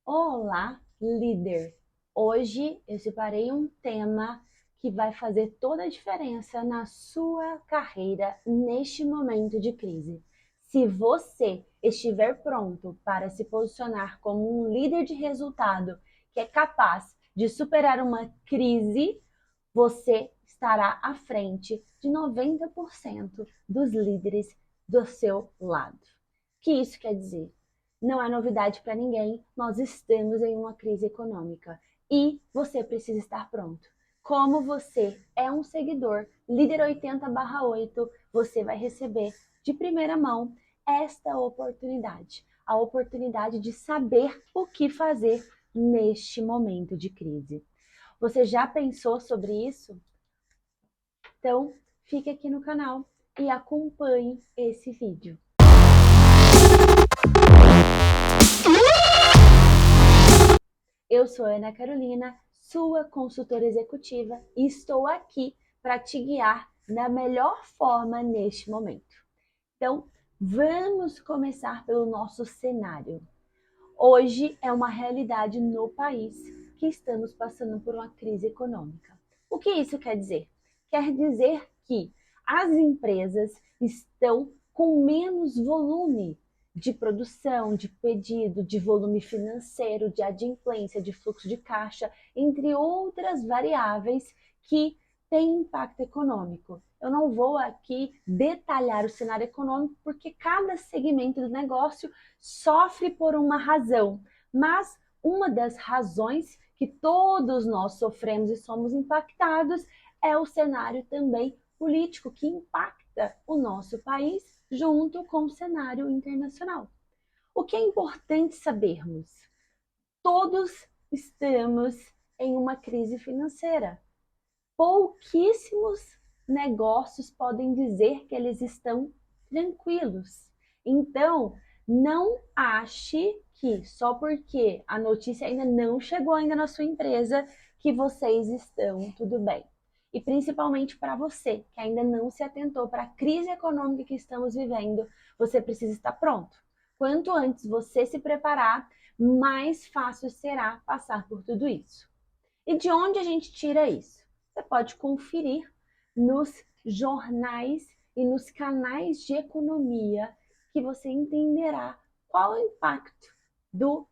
Olá, líder! Hoje eu separei um tema que vai fazer toda a diferença na sua carreira neste momento de crise. Se você estiver pronto para se posicionar como um líder de resultado que é capaz de superar uma crise, você estará à frente de 90% dos líderes do seu lado. O que isso quer dizer? Não é novidade para ninguém, nós estamos em uma crise econômica e você precisa estar pronto. Como você é um seguidor líder 80/8, você vai receber de primeira mão esta oportunidade, a oportunidade de saber o que fazer neste momento de crise. Você já pensou sobre isso? Então, fique aqui no canal e acompanhe esse vídeo. Eu sou Ana Carolina, sua consultora executiva, e estou aqui para te guiar da melhor forma neste momento. Então, vamos começar pelo nosso cenário. Hoje é uma realidade no país que estamos passando por uma crise econômica. O que isso quer dizer? Quer dizer que as empresas estão com menos volume de produção, de pedido, de volume financeiro, de adimplência, de fluxo de caixa, entre outras variáveis que têm impacto econômico. Eu não vou aqui detalhar o cenário econômico porque cada segmento do negócio sofre por uma razão, mas uma das razões que todos nós sofremos e somos impactados é o cenário também político que impacta o nosso país junto com o cenário internacional. O que é importante sabermos? Todos estamos em uma crise financeira. Pouquíssimos negócios podem dizer que eles estão tranquilos. Então, não ache que só porque a notícia ainda não chegou ainda na sua empresa que vocês estão tudo bem. E principalmente para você que ainda não se atentou para a crise econômica que estamos vivendo, você precisa estar pronto. Quanto antes você se preparar, mais fácil será passar por tudo isso. E de onde a gente tira isso? Você pode conferir nos jornais e nos canais de economia que você entenderá qual é o impacto do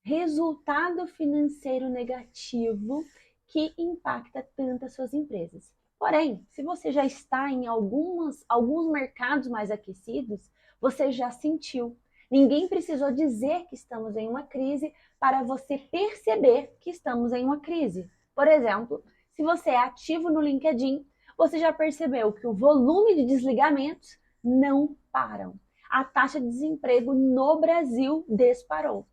resultado financeiro negativo que impacta tanto as suas empresas. Porém, se você já está em alguns mercados mais aquecidos, você já sentiu. Ninguém precisou dizer que estamos em uma crise para você perceber que estamos em uma crise. Por exemplo, se você é ativo no LinkedIn, você já percebeu que o volume de desligamentos não param. A taxa de desemprego no Brasil disparou.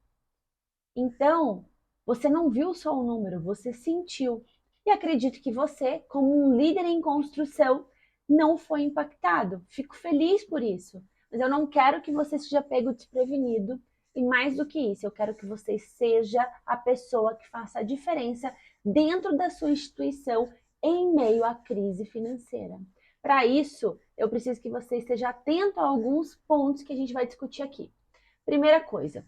Então, você não viu só o número, você sentiu. E acredito que você, como um líder em construção, não foi impactado. Fico feliz por isso. Mas eu não quero que você seja pego desprevenido. E mais do que isso, eu quero que você seja a pessoa que faça a diferença dentro da sua instituição em meio à crise financeira. Para isso, eu preciso que você esteja atento a alguns pontos que a gente vai discutir aqui. Primeira coisa,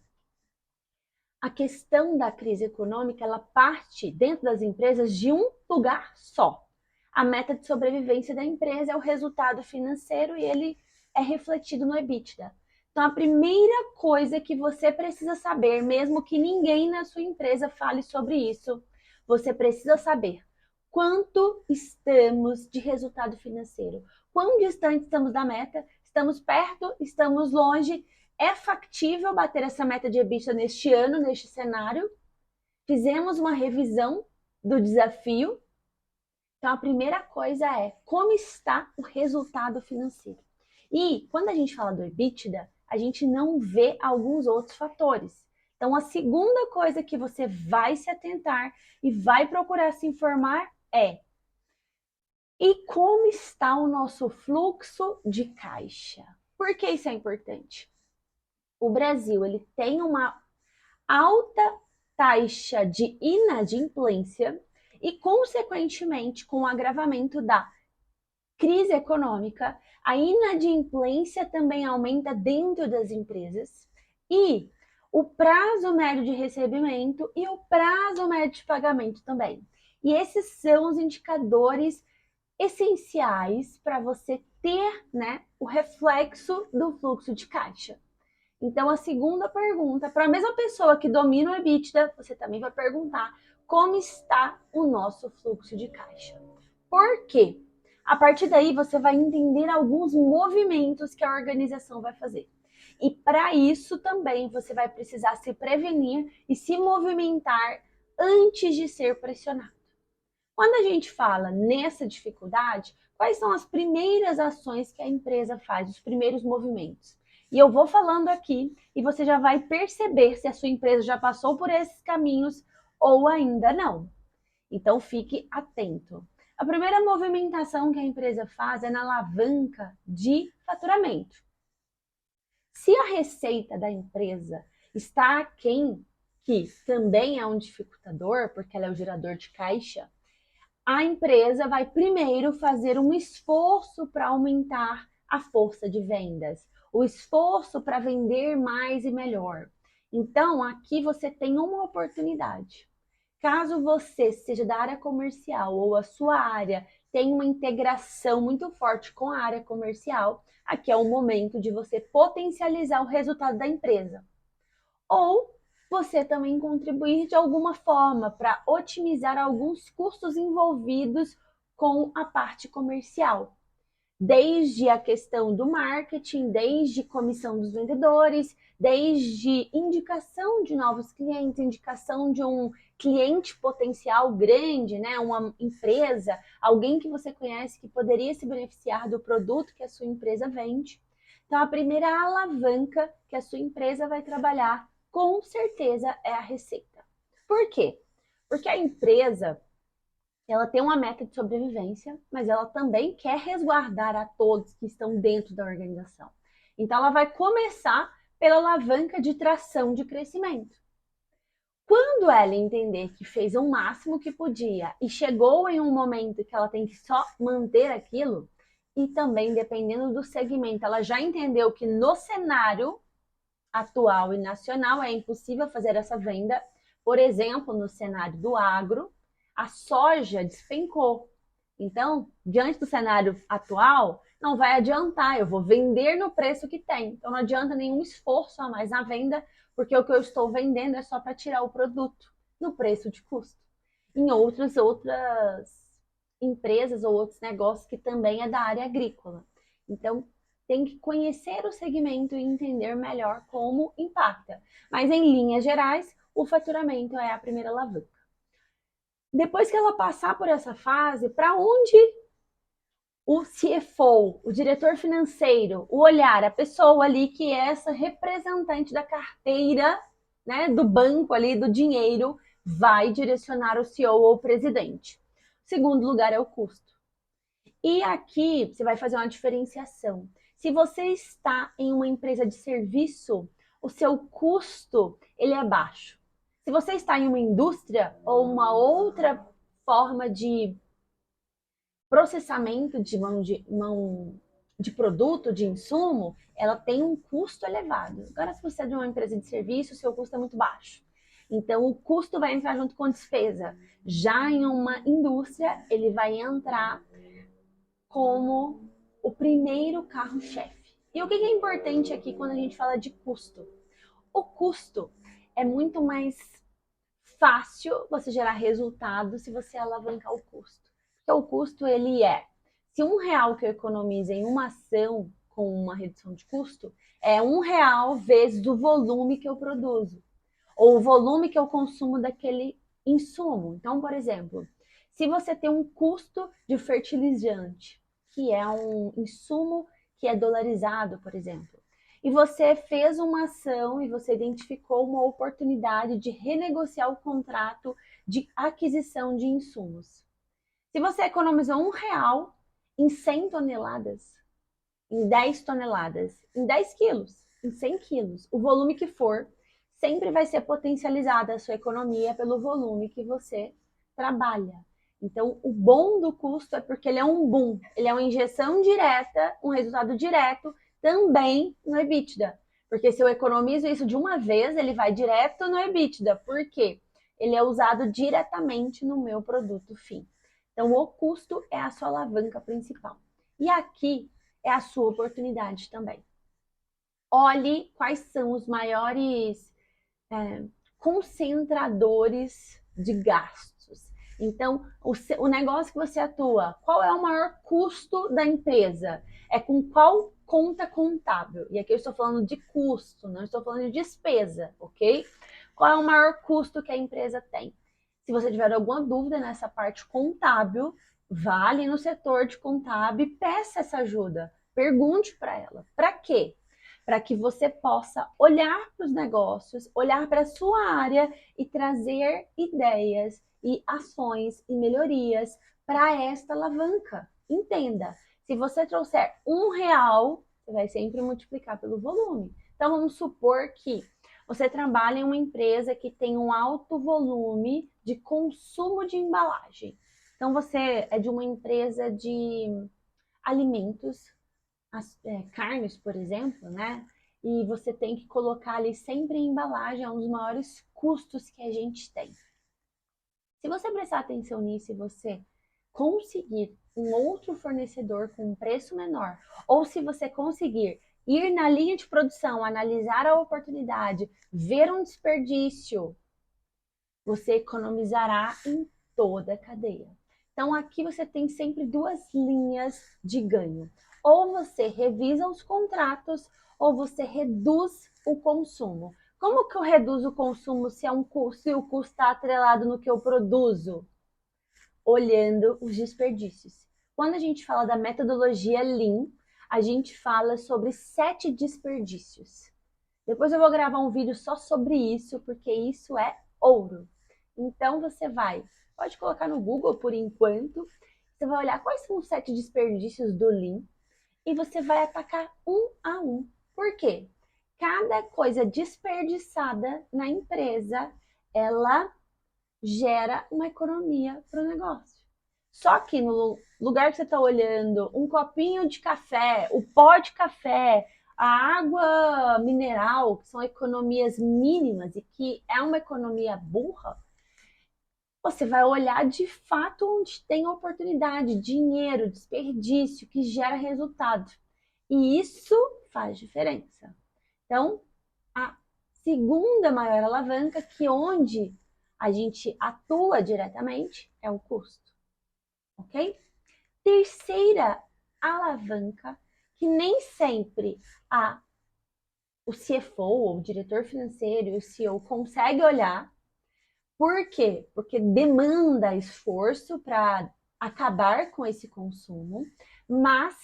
a questão da crise econômica, ela parte dentro das empresas de um lugar só. A meta de sobrevivência da empresa é o resultado financeiro e ele é refletido no EBITDA. Então, a primeira coisa que você precisa saber, mesmo que ninguém na sua empresa fale sobre isso, você precisa saber quanto estamos de resultado financeiro. Quão distante estamos da meta? Estamos perto? Estamos longe? É factível bater essa meta de EBITDA neste ano, neste cenário? Fizemos uma revisão do desafio. Então, a primeira coisa é como está o resultado financeiro. E quando a gente fala do EBITDA, a gente não vê alguns outros fatores. Então, a segunda coisa que você vai se atentar e vai procurar se informar é: e como está o nosso fluxo de caixa? Por que isso é importante? O Brasil ele tem uma alta taxa de inadimplência e, consequentemente, com o agravamento da crise econômica, a inadimplência também aumenta dentro das empresas e o prazo médio de recebimento e o prazo médio de pagamento também. E esses são os indicadores essenciais para você ter, né, o reflexo do fluxo de caixa. Então, a segunda pergunta, para a mesma pessoa que domina o EBITDA, você também vai perguntar como está o nosso fluxo de caixa. Por quê? A partir daí, você vai entender alguns movimentos que a organização vai fazer. E para isso também você vai precisar se prevenir e se movimentar antes de ser pressionado. Quando a gente fala nessa dificuldade, quais são as primeiras ações que a empresa faz, os primeiros movimentos? E eu vou falando aqui e você já vai perceber se a sua empresa já passou por esses caminhos ou ainda não. Então fique atento. A primeira movimentação que a empresa faz é na alavanca de faturamento. Se a receita da empresa está aquém, que também é um dificultador, porque ela é o gerador de caixa, a empresa vai primeiro fazer um esforço para aumentar a força de vendas, o esforço para vender mais e melhor. Então, aqui você tem uma oportunidade. Caso você seja da área comercial ou a sua área tenha uma integração muito forte com a área comercial, aqui é o momento de você potencializar o resultado da empresa. Ou você também contribuir de alguma forma para otimizar alguns custos envolvidos com a parte comercial. Desde a questão do marketing, desde comissão dos vendedores, desde indicação de novos clientes, indicação de um cliente potencial grande, né? Uma empresa, alguém que você conhece que poderia se beneficiar do produto que a sua empresa vende. Então, a primeira alavanca que a sua empresa vai trabalhar com certeza é a receita. Por quê? Porque a empresa ela tem uma meta de sobrevivência, mas ela também quer resguardar a todos que estão dentro da organização. Então ela vai começar pela alavanca de tração de crescimento. Quando ela entender que fez o máximo que podia e chegou em um momento que ela tem que só manter aquilo, e também dependendo do segmento, ela já entendeu que no cenário atual e nacional é impossível fazer essa venda. Por exemplo, no cenário do agro, a soja despencou. Então, diante do cenário atual, não vai adiantar, eu vou vender no preço que tem. Então, não adianta nenhum esforço a mais na venda, porque o que eu estou vendendo é só para tirar o produto no preço de custo. Em outras empresas ou outros negócios que também é da área agrícola. Então, tem que conhecer o segmento e entender melhor como impacta. Mas, em linhas gerais, o faturamento é a primeira alavanca. Depois que ela passar por essa fase, para onde o CFO, o diretor financeiro, o olhar, a pessoa ali que é essa representante da carteira, né, do banco ali, do dinheiro, vai direcionar o CEO ou o presidente. O segundo lugar é o custo. E aqui você vai fazer uma diferenciação. Se você está em uma empresa de serviço, o seu custo ele é baixo. Se você está em uma indústria ou uma outra forma de processamento de produto, de insumo, ela tem um custo elevado. Agora, se você é de uma empresa de serviço, o seu custo é muito baixo. Então, o custo vai entrar junto com a despesa. Já em uma indústria, ele vai entrar como o primeiro carro-chefe. E o que é importante aqui quando a gente fala de custo? O custo é muito mais fácil você gerar resultado se você alavancar o custo. Porque o custo, ele é, se R$ 1 que eu economizo em uma ação com uma redução de custo, é R$ 1 vezes o volume que eu produzo, ou o volume que eu consumo daquele insumo. Então, por exemplo, se você tem um custo de fertilizante, que é um insumo que é dolarizado, por exemplo, e você fez uma ação e você identificou uma oportunidade de renegociar o contrato de aquisição de insumos. Se você economizou R$ 1 em 100 toneladas, em 10 toneladas, em 10 quilos, em 100 quilos, o volume que for, sempre vai ser potencializada a sua economia pelo volume que você trabalha. Então, o bom do custo é porque ele é um boom, ele é uma injeção direta, um resultado direto também no EBITDA. Porque se eu economizo isso de uma vez, ele vai direto no EBITDA. Por quê? Ele é usado diretamente no meu produto fim. Então, o custo é a sua alavanca principal. E aqui é a sua oportunidade também. Olhe quais são os maiores concentradores de gastos. Então, o negócio que você atua, qual é o maior custo da empresa? É com qual conta contábil? E aqui eu estou falando de custo, não estou falando de despesa, ok? Qual é o maior custo que a empresa tem? Se você tiver alguma dúvida nessa parte contábil, vá ali no setor de contábil e peça essa ajuda. Pergunte para ela. Para quê? Para que você possa olhar para os negócios, olhar para a sua área e trazer ideias e ações e melhorias para esta alavanca. Entenda, se você trouxer R$ 1, você vai sempre multiplicar pelo volume. Então, vamos supor que você trabalha em uma empresa que tem um alto volume de consumo de embalagem. Então, você é de uma empresa de alimentos, carnes, por exemplo, né? E você tem que colocar ali sempre em embalagem, é um dos maiores custos que a gente tem. Se você prestar atenção nisso e você conseguir um outro fornecedor com um preço menor, ou se você conseguir ir na linha de produção, analisar a oportunidade, ver um desperdício, você economizará em toda a cadeia. Então aqui você tem sempre duas linhas de ganho. Ou você revisa os contratos, ou você reduz o consumo. Como que eu reduzo o consumo se o custo está atrelado no que eu produzo? Olhando os desperdícios. Quando a gente fala da metodologia Lean, a gente fala sobre 7 desperdícios. Depois eu vou gravar um vídeo só sobre isso, porque isso é ouro. Então você pode colocar no Google por enquanto, você vai olhar quais são os 7 desperdícios do Lean e você vai atacar um a um. Por quê? Cada coisa desperdiçada na empresa, ela gera uma economia para o negócio. Só que no lugar que você está olhando, um copinho de café, o pó de café, a água mineral, que são economias mínimas e que é uma economia burra, você vai olhar de fato onde tem oportunidade, dinheiro, desperdício, que gera resultado. E isso faz diferença. Então, a segunda maior alavanca, que onde a gente atua diretamente, é o custo. Ok? Terceira alavanca, que nem sempre o CFO, ou o diretor financeiro e o CEO consegue olhar. Por quê? Porque demanda esforço para acabar com esse consumo, mas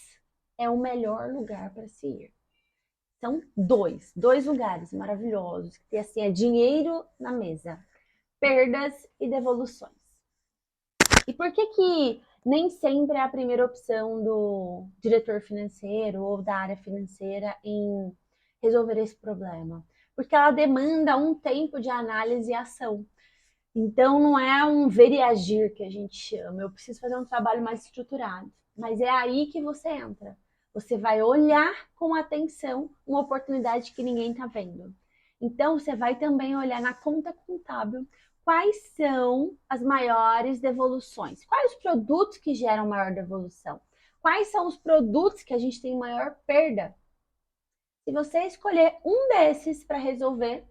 é o melhor lugar para se ir. São dois lugares maravilhosos, que tem assim, é dinheiro na mesa, perdas e devoluções. E por que nem sempre é a primeira opção do diretor financeiro ou da área financeira em resolver esse problema? Porque ela demanda um tempo de análise e ação. Então, não é um ver e agir que a gente chama. Eu preciso fazer um trabalho mais estruturado. Mas é aí que você entra. Você vai olhar com atenção uma oportunidade que ninguém está vendo. Então, você vai também olhar na conta contábil quais são as maiores devoluções. Quais os produtos que geram maior devolução? Quais são os produtos que a gente tem maior perda? Se você escolher um desses para resolver,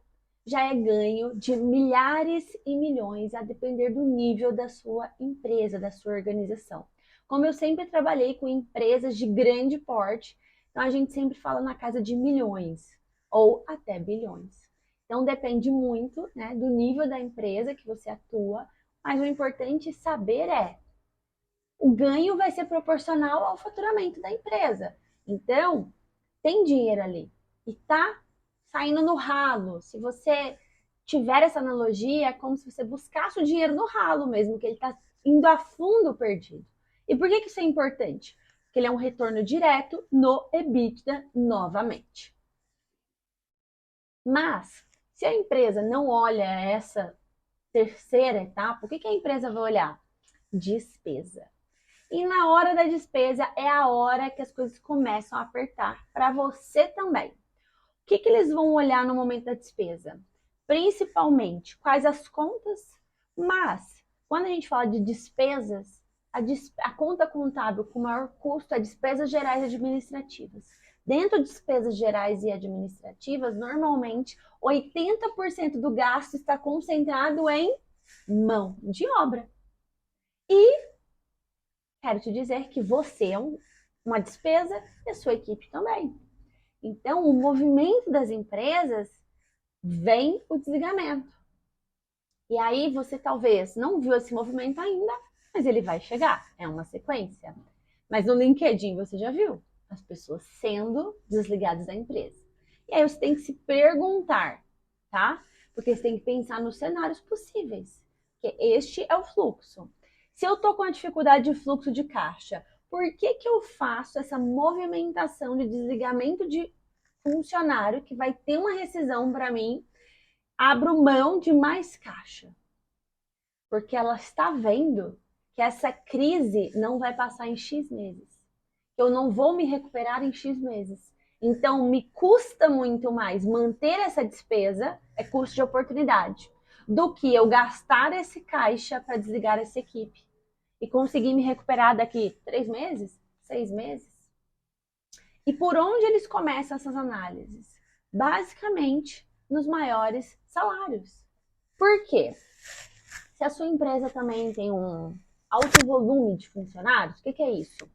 já é ganho de milhares e milhões, a depender do nível da sua empresa, da sua organização. Como eu sempre trabalhei com empresas de grande porte, então a gente sempre fala na casa de milhões ou até bilhões. Então depende muito, né, do nível da empresa que você atua, mas o importante saber o ganho vai ser proporcional ao faturamento da empresa. Então, tem dinheiro ali e tá saindo no ralo. Se você tiver essa analogia, é como se você buscasse o dinheiro no ralo mesmo, que ele está indo a fundo perdido. E por que isso é importante? Porque ele é um retorno direto no EBITDA novamente. Mas, se a empresa não olha essa terceira etapa, o que a empresa vai olhar? Despesa. E na hora da despesa é a hora que as coisas começam a apertar para você também. que eles vão olhar no momento da despesa? Principalmente, quais as contas, mas quando a gente fala de despesas, a conta contábil com maior custo é despesas gerais e administrativas. Dentro de despesas gerais e administrativas, normalmente 80% do gasto está concentrado em mão de obra. E quero te dizer que você é uma despesa e a sua equipe também. Então, o movimento das empresas vem o desligamento. E aí você talvez não viu esse movimento ainda, mas ele vai chegar. É uma sequência. Mas no LinkedIn você já viu as pessoas sendo desligadas da empresa. E aí você tem que se perguntar, tá? Porque você tem que pensar nos cenários possíveis. Porque este é o fluxo. Se eu tô com a dificuldade de fluxo de caixa, por que eu faço essa movimentação de desligamento de funcionário que vai ter uma rescisão para mim? Abro mão de mais caixa, porque ela está vendo que essa crise não vai passar em X meses. Eu não vou me recuperar em X meses. Então, me custa muito mais manter essa despesa, é custo de oportunidade, do que eu gastar esse caixa para desligar essa equipe e conseguir me recuperar daqui 3 meses, 6 meses. E por onde eles começam essas análises? Basicamente, nos maiores salários. Por quê? Se a sua empresa também tem um alto volume de funcionários, o que é isso?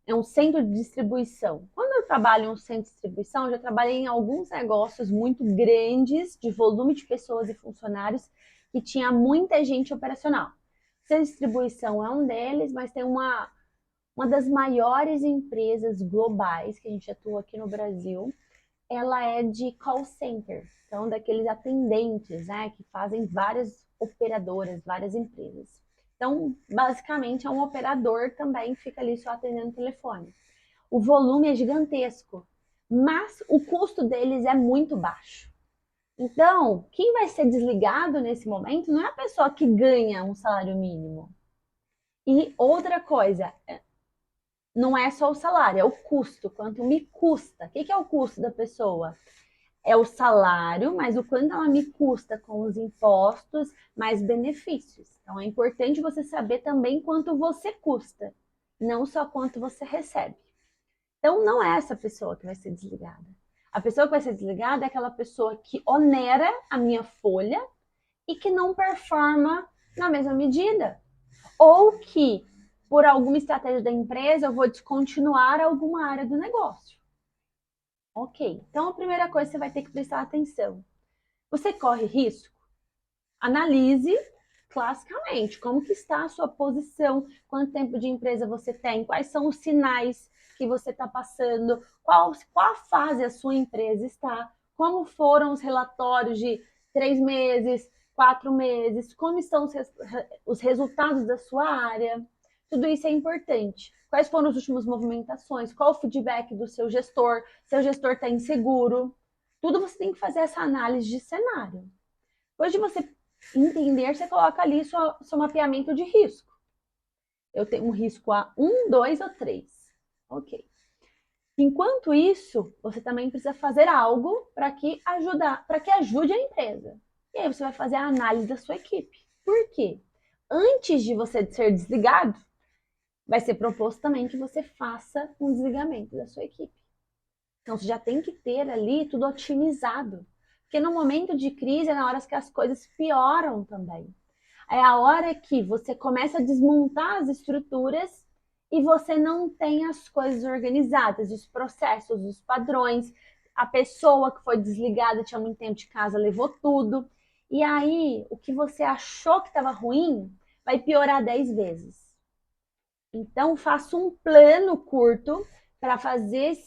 É um centro de distribuição. Quando eu trabalho em um centro de distribuição, eu já trabalhei em alguns negócios muito grandes, de volume de pessoas e funcionários, que tinha muita gente operacional. Centro de distribuição é um deles, mas tem uma das maiores empresas globais que a gente atua aqui no Brasil. Ela é de call center, então daqueles atendentes, né, que fazem várias operadoras, várias empresas. Então, basicamente, é um operador também que fica ali só atendendo o telefone. O volume é gigantesco, mas o custo deles é muito baixo. Então, quem vai ser desligado nesse momento não é a pessoa que ganha um salário mínimo. E outra coisa, não é só o salário, é o custo, quanto me custa. O que é o custo da pessoa? É o salário, mas o quanto ela me custa com os impostos, mais benefícios. Então é importante você saber também quanto você custa, não só quanto você recebe. Então não é essa pessoa que vai ser desligada. A pessoa que vai ser desligada é aquela pessoa que onera a minha folha e que não performa na mesma medida. Ou que, por alguma estratégia da empresa, eu vou descontinuar alguma área do negócio. Ok, então a primeira coisa que você vai ter que prestar atenção. Você corre risco? Analise classicamente como que está a sua posição, quanto tempo de empresa você tem, quais são os sinais que você está passando, qual a fase a sua empresa está, como foram os relatórios de 3 meses, 4 meses, como estão os resultados da sua área. Tudo isso é importante. Quais foram as últimas movimentações? Qual o feedback do seu gestor? Seu gestor está inseguro? Tudo você tem que fazer essa análise de cenário. Depois de você entender, você coloca ali seu mapeamento de risco. Eu tenho um risco a 1, 2 ou 3. Ok. Enquanto isso, você também precisa fazer algo para que ajude a empresa. E aí você vai fazer a análise da sua equipe. Por quê? Antes de você ser desligado, vai ser proposto também que você faça um desligamento da sua equipe. Então, você já tem que ter ali tudo otimizado. Porque no momento de crise é na hora que as coisas pioram também. É a hora que você começa a desmontar as estruturas e você não tem as coisas organizadas, os processos, os padrões. A pessoa que foi desligada tinha muito tempo de casa, levou tudo. E aí, o que você achou que estava ruim vai piorar 10 vezes. Então, faça um plano curto para fazer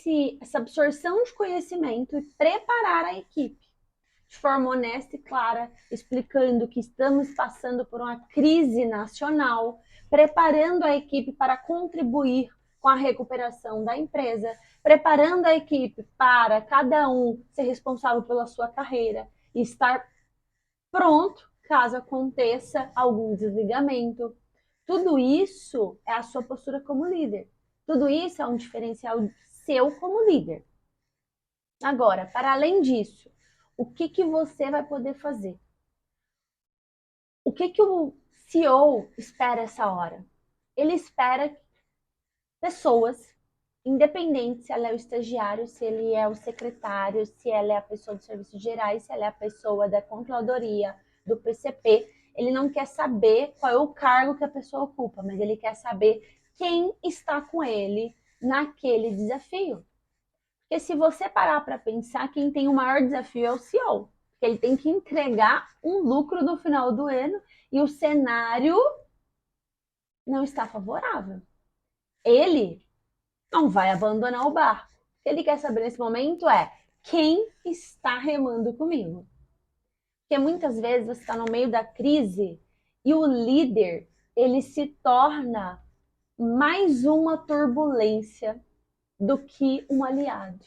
essa absorção de conhecimento e preparar a equipe de forma honesta e clara, explicando que estamos passando por uma crise nacional, preparando a equipe para contribuir com a recuperação da empresa, preparando a equipe para cada um ser responsável pela sua carreira e estar pronto caso aconteça algum desligamento. Tudo isso é a sua postura como líder. Tudo isso é um diferencial seu como líder. Agora, para além disso, o que você vai poder fazer? O que o CEO espera essa hora? Ele espera pessoas, independente se ela é o estagiário, se ele é o secretário, se ela é a pessoa dos serviços gerais, se ela é a pessoa da controladoria, do PCP. Ele não quer saber qual é o cargo que a pessoa ocupa, mas ele quer saber quem está com ele naquele desafio. Porque se você parar para pensar, quem tem o maior desafio é o CEO. Porque ele tem que entregar um lucro no final do ano e o cenário não está favorável. Ele não vai abandonar o barco. O que ele quer saber nesse momento é quem está remando comigo. Porque muitas vezes você está no meio da crise e o líder ele se torna mais uma turbulência do que um aliado.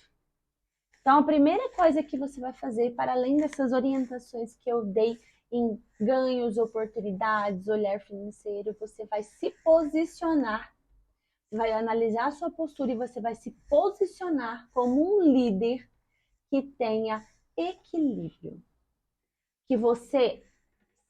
Então, a primeira coisa que você vai fazer, para além dessas orientações que eu dei em ganhos, oportunidades, olhar financeiro, você vai se posicionar, vai analisar a sua postura e você vai se posicionar como um líder que tenha equilíbrio. Que você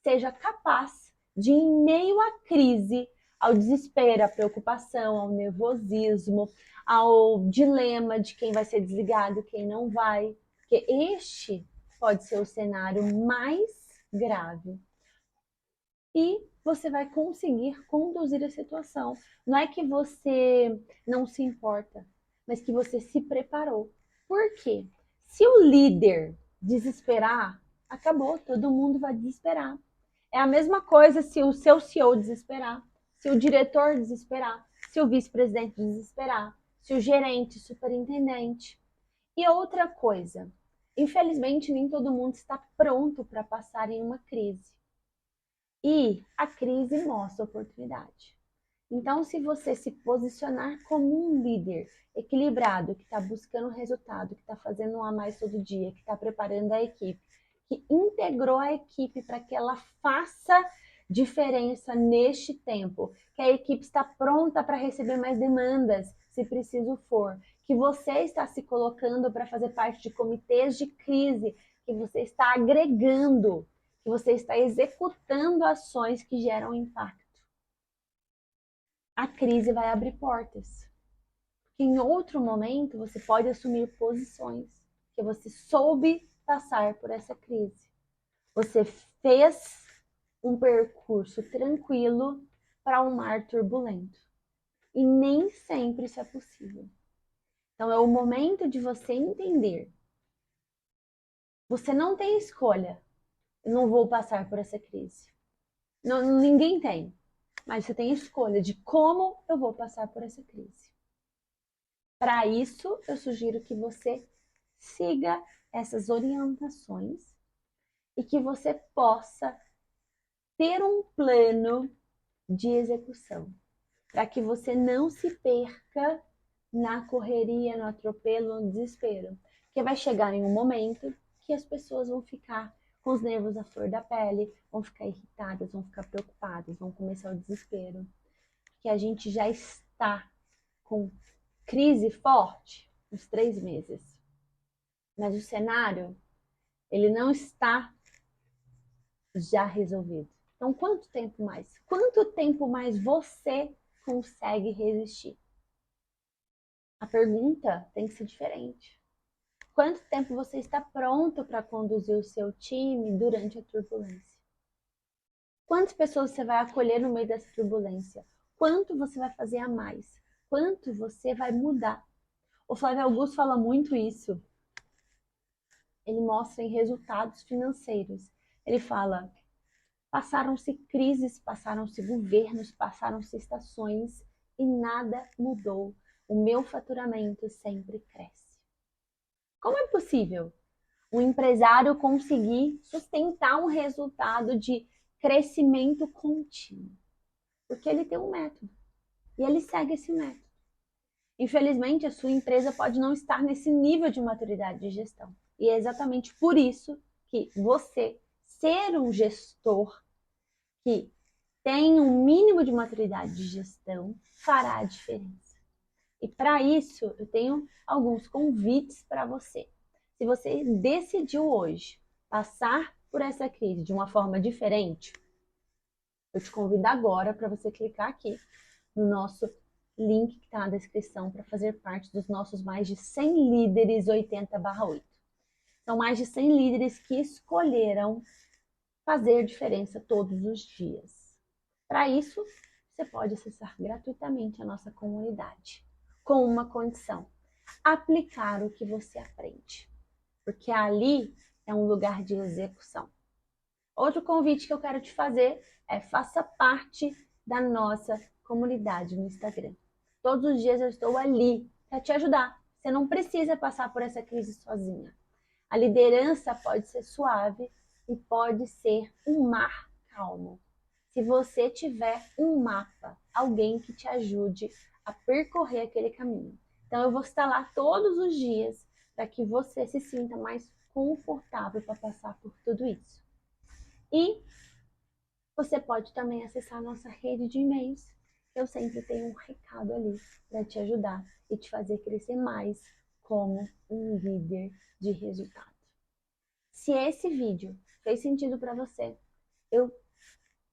seja capaz de, em meio à crise, ao desespero, à preocupação, ao nervosismo, ao dilema de quem vai ser desligado, quem não vai, porque este pode ser o cenário mais grave. E você vai conseguir conduzir a situação. Não é que você não se importa, mas que você se preparou. Por quê? Se o líder desesperar, acabou, todo mundo vai desesperar. É a mesma coisa se o seu CEO desesperar, se o diretor desesperar, se o vice-presidente desesperar, se o gerente, superintendente. E outra coisa, infelizmente nem todo mundo está pronto para passar em uma crise. E a crise mostra oportunidade. Então, se você se posicionar como um líder equilibrado, que está buscando resultado, que está fazendo um a mais todo dia, que está preparando a equipe, que integrou a equipe para que ela faça diferença neste tempo, que a equipe está pronta para receber mais demandas, se preciso for, que você está se colocando para fazer parte de comitês de crise, que você está agregando, que você está executando ações que geram impacto. A crise vai abrir portas. Em outro momento, você pode assumir posições, que você soube passar por essa crise. Você fez um percurso tranquilo para um mar turbulento. E nem sempre isso é possível. Então é o momento de você entender. Você não tem escolha. Eu não vou passar por essa crise. Não, ninguém tem. Mas você tem escolha de como eu vou passar por essa crise. Para isso, eu sugiro que você siga essas orientações e que você possa ter um plano de execução, para que você não se perca na correria, no atropelo, no desespero. Porque vai chegar em um momento que as pessoas vão ficar com os nervos à flor da pele, vão ficar irritadas, vão ficar preocupadas, vão começar o desespero. Que a gente já está com crise forte uns 3 meses. Mas o cenário, ele não está já resolvido. Então, quanto tempo mais? Quanto tempo mais você consegue resistir? A pergunta tem que ser diferente. Quanto tempo você está pronto para conduzir o seu time durante a turbulência? Quantas pessoas você vai acolher no meio dessa turbulência? Quanto você vai fazer a mais? Quanto você vai mudar? O Flávio Augusto fala muito isso. Ele mostra em resultados financeiros. Ele fala: passaram-se crises, passaram-se governos, passaram-se estações e nada mudou. O meu faturamento sempre cresce. Como é possível um empresário conseguir sustentar um resultado de crescimento contínuo? Porque ele tem um método e ele segue esse método. Infelizmente, a sua empresa pode não estar nesse nível de maturidade de gestão. E é exatamente por isso que você ser um gestor que tem um mínimo de maturidade de gestão fará a diferença. E para isso, eu tenho alguns convites para você. Se você decidiu hoje passar por essa crise de uma forma diferente, eu te convido agora para você clicar aqui no nosso link que está na descrição para fazer parte dos nossos mais de 100 líderes 80/8. São mais de 100 líderes que escolheram fazer diferença todos os dias. Para isso, você pode acessar gratuitamente a nossa comunidade, com uma condição: aplicar o que você aprende, porque ali é um lugar de execução. Outro convite que eu quero te fazer é: faça parte da nossa comunidade no Instagram. Todos os dias eu estou ali para te ajudar. Você não precisa passar por essa crise sozinha. A liderança pode ser suave e pode ser um mar calmo. Se você tiver um mapa, alguém que te ajude a percorrer aquele caminho. Então eu vou estar lá todos os dias para que você se sinta mais confortável para passar por tudo isso. E você pode também acessar a nossa rede de e-mails. Eu sempre tenho um recado ali para te ajudar e te fazer crescer mais como um líder de resultado. Se esse vídeo fez sentido para você, eu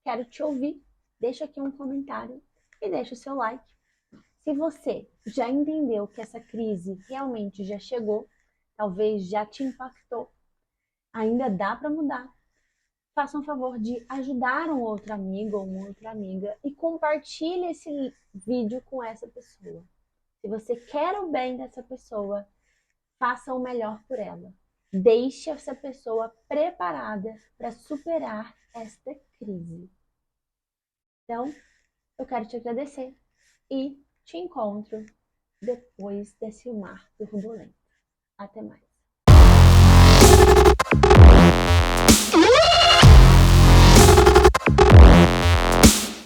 quero te ouvir. Deixa aqui um comentário e deixa o seu like. Se você já entendeu que essa crise realmente já chegou, talvez já te impactou, ainda dá para mudar, faça um favor de ajudar um outro amigo ou uma outra amiga e compartilhe esse vídeo com essa pessoa. Se você quer o bem dessa pessoa, faça o melhor por ela. Deixe essa pessoa preparada para superar esta crise. Então, eu quero te agradecer e te encontro depois desse mar turbulento. Até mais.